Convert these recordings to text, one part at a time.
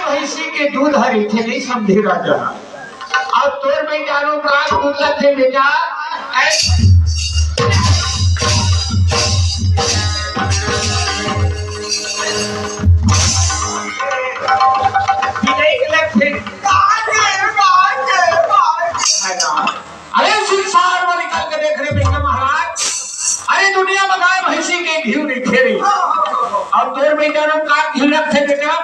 भैंसी के दूध हरी थे नहीं समझे राजा। अब तोर बेचारों का दूध थे बेटा अरे संसार में निकल के देख रहे बेटा महाराज। अरे दुनिया में गाय भैंसी के घी नहीं खेरी। अब तोर बेचारों का घी रखे बेटा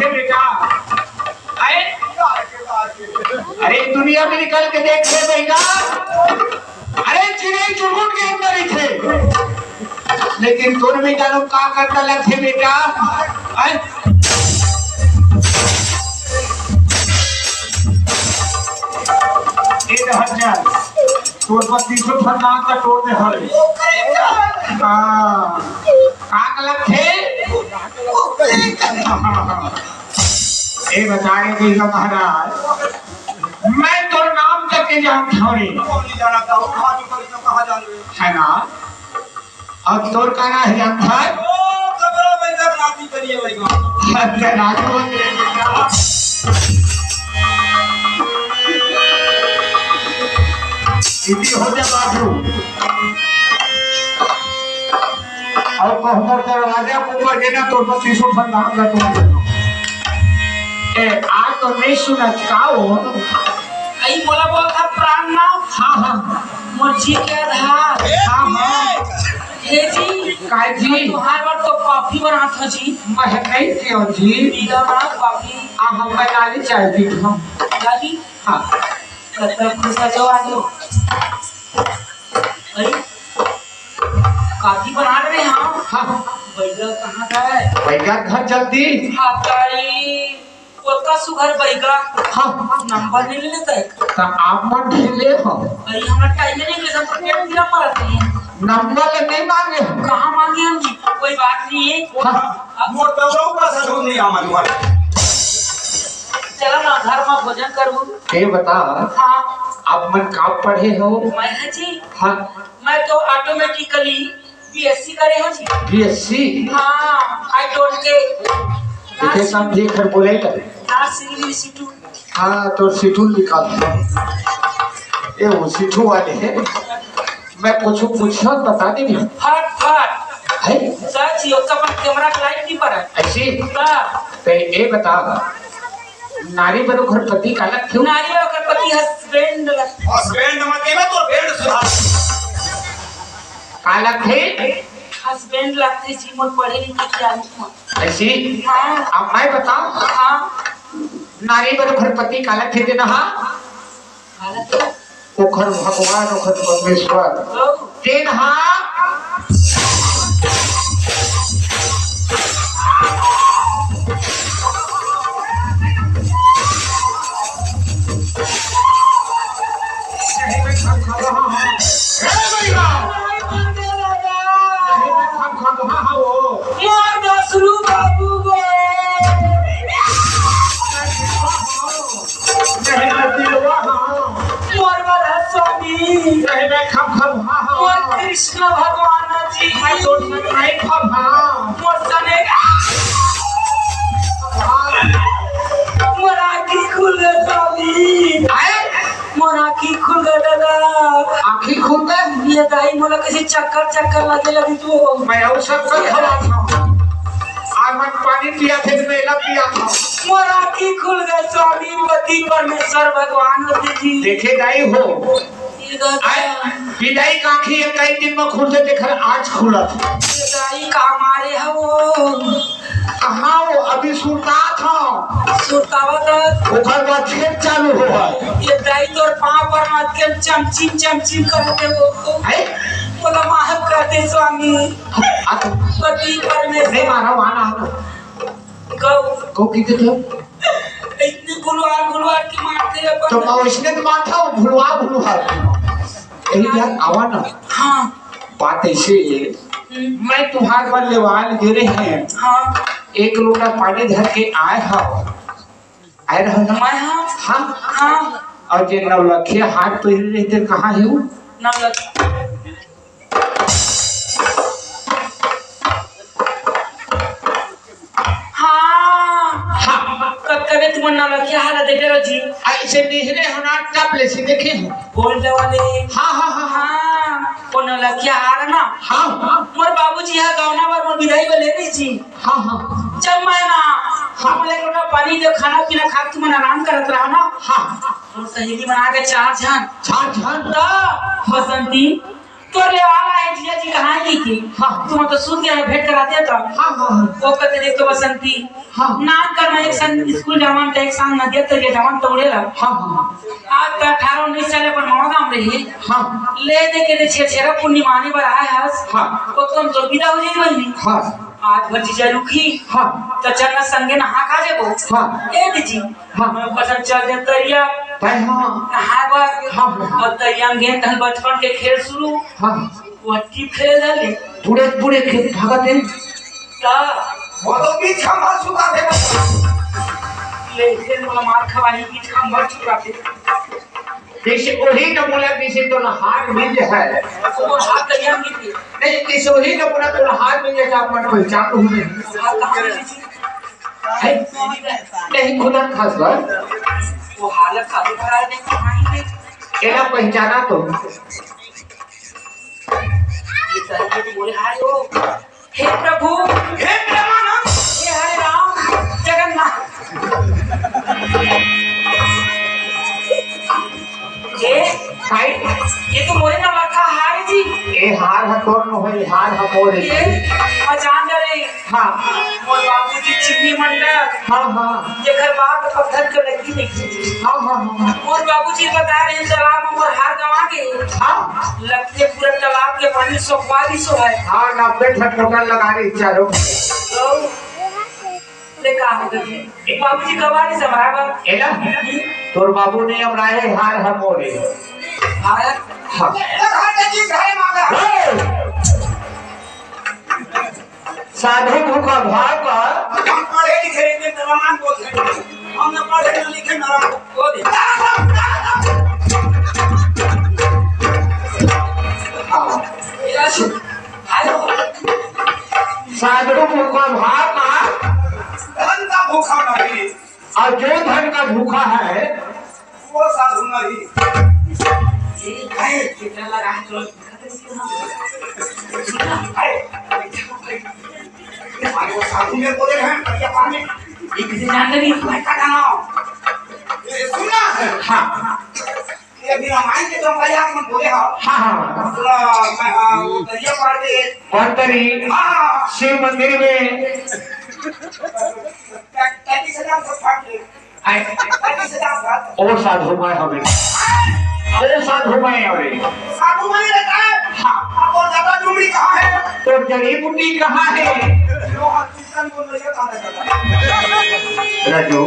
बेटा। अरे दुनिया में निकल के देख ले बेटा। अरे चिड़ै चुनमुन के अंदर ही थे लेकिन तुम बेटा लोग क्या करता लगे बेटा। तोड़ पर 300 फरमान का तोड़ दे हरे ए बता रहे महाराज मैं तो नाम तक के जानता हूँ है ना। अब तोर का ना है जानता है हो जा बाबू और कहकर दरवाजा ऊपर देना तो 300 फरमान का तोड़ आज तो नहीं सुना चाहो आई बोला था प्राण नाम। हाँ मुर्जी के आधार। हाँ हे जी काय जी तुम्हारे बार तो कॉफी बना था जी। मैं नहीं क्यों जी पीला बना कॉफी। हम बनाली चाय पी हम दादी। हाँ मतलब खुश हो आ जाओ। अरे कॉफी बना रहे हैं हम। हाँ बैगा कहाँ का है? बैगा घर जल्दी। हाँ तारी उसका सुगर बैगा। हाँ नंबर नहीं लेता है तो आप मन ढीले हो। अरे हमारा टाइम नहीं ले सकते पेट पूरा मरते हैं। नंबर नहीं मांगे हम। कहाँ मांगे हम जी? कोई बात नहीं है। हाँ मोटा का सर नहीं हमारे चलो ना घर में भोजन करूँ। ये बता हाँ आप मन कब पढ़े हो? मैं है जी। हाँ मैं तो ऑटोमेटिकली बीएससी करे हूँ जी। बीएससी। हाँ आई डोंट के इसे समझे कर बोले कर। हाँ तो सिटू निकाल ये वो सिटू वाले हैं। मैं कुछ पूछा बता दे फट फट है सच ही उसका पर कैमरा का लाइट नहीं पड़ा ऐसी हाँ तो ये बता नारी बनो घर पति का लग क्यों? नारी का पति हस्बैंड मत में तो बैंड सुधार का लग है हस्बैंड लगते जी मोर पढ़े लिखे क्या ऐसी। हाँ अब मैं बताऊं हाँ नारी बनो घर पति का लग थे ना ओखर भगवान ओखर परमेश्वर तेन कृष्ण भगवान जी मोराखी खुल गई मोराखी खुल गई दादा। आँखी खुल गए ये दाई मोला कैसे चक्कर चक्कर लगे लगी तो मैं और सब कर खड़ा था। आज मैं पानी पिया थे मेला पिया था। मोराखी खुल गए स्वामी पति परमेश्वर भगवान होते जी। देखे दाई हो विदाई का आँखी कई दिन में खुलते देखा आज खुला था। दाई का मारे है वो कहाँ वो अभी सुनता था सुतावत ओकर बाद फिर चालू हुआ। ये दाई तोर पांव पर मत के चमचिम करते वो है बोला माफ करते स्वामी पति परमेश्वर। नहीं मारा वाना गौ की थे इतने गुलवार के मारते हैं तो मैं इसने तो मारता हूँ भुलवा यही यार आवा ना। हाँ बात ऐसे मैं तुम्हारे पर लेवाल गिरे हैं। हाँ एक लोटा पानी धर के आए रहा मैं हाँ हाँ और जे नवलखिया हाथ तो रहते कहाँ है वो? कभी तुम नवलखिया हाल देखे रो जी ऐसे निहरे होना टप ले से देखे हो बोलते वाले हाँ हाँ हाँ हाँ वो नवलखिया हाल ना हाँ हाँ मोर बाबूजी है गौना बार मोर विदाई में ले रही जी हाँ हाँ जब मैं ना हम ले लोटा पानी दे खाना पीना खा तुम आराम करत रहो ना हाँ और सहेली बना के चार छान छान तो बसंती तोर ले वाला है जिया जी कहाँ गई थी हाँ तुम तो सुन गया भेंट कराते तो हाँ हाँ वो कहते देख तो बसंती हाँ नाच करना एक संग स्कूल जवान एक संग नदिया तो ये जवान तोड़े ला हाँ हाँ आज का 18-19 साल पर मामा काम रही हाँ ले दे के छेछेरा पूर्णिमानी पर आया है हाँ तो तुम तो विदा हो जाई बनी हाँ आज भर जीजा रुखी हाँ तो चलना संगे नहा खा जेबो हाँ ए दीजी हाँ मैं पसंद चल दे तरिया भाई हाँ नहा बार हाँ और तरिया में गेंद बचपन के खेल शुरू हाँ वो टीप खेले डाले पूरे पूरे खेत भागते ता वो तो बीच हम मार चुका थे ले खेल वाला मार खवाही बीच का मर चुका थे जैसे वही नमूना जैसे तो हाथ मिल जाए वो हाथ तरिया में थी नहीं जैसे वही नमूना तो हाथ मिल जाए आप मन पहचान तो हुए हाथ कहाँ में थी है नहीं खुदा खास बात वो हालत का खड़ा नहीं कहां नहीं एला पहचाना तो ये सारे तो बोले हाय ओ हे प्रभु हे प्रेमानंद हे हरे राम जगन्नाथ भाई ये तो मोरे ना रखा हाय जी ए हार हथौर न होई हार हथौर ये है पहचान करे हाँ मोर बाबूजी चिन्नी मंडल हाँ हाँ जेकर बात पत्थर के लगी नहीं हाँ हाँ हाँ मोर बाबूजी बता रहे हैं तालाब में मोर हार गवा के हाँ लगते पूरे तालाब के पानी सोखवारी सो है हाँ 90 ठटोकर लगा रही चारों तो देखा हो गए बाबूजी कवारी से बराबर एला तोर बाबू ने अब राहे हार हमोरे भारत हाँ लगा जी घरे मांगा साधु भूखा भाग हम पढ़े लिखे के नरमान बोलते हम न पढ़े न लिखे नरमान वो दे साधु भूखा भाग धन का भूखा नहीं और जो धन का भूखा है वो साधु नहीं कितना लगा है तो हमारे वो साधु में बोले हैं बढ़िया पानी एक से जानते नहीं मैं का जाना ये सुना है हाँ ये भी रामायण के तुम भैया मन बोले हो हाँ हाँ पूरा दरिया पार के और तरी हाँ शिव मंदिर में कैसी सजा को फाड़ ले कैसी सजा फाड़ और साधु मैं हमें अरे साधु मैं अरे साधु में रहता है हाँ और दादा डुमरी कहाँ है तो जड़ी बूटी कहाँ है जो कीर्तन बोल रही है कहाँ रहता है रजो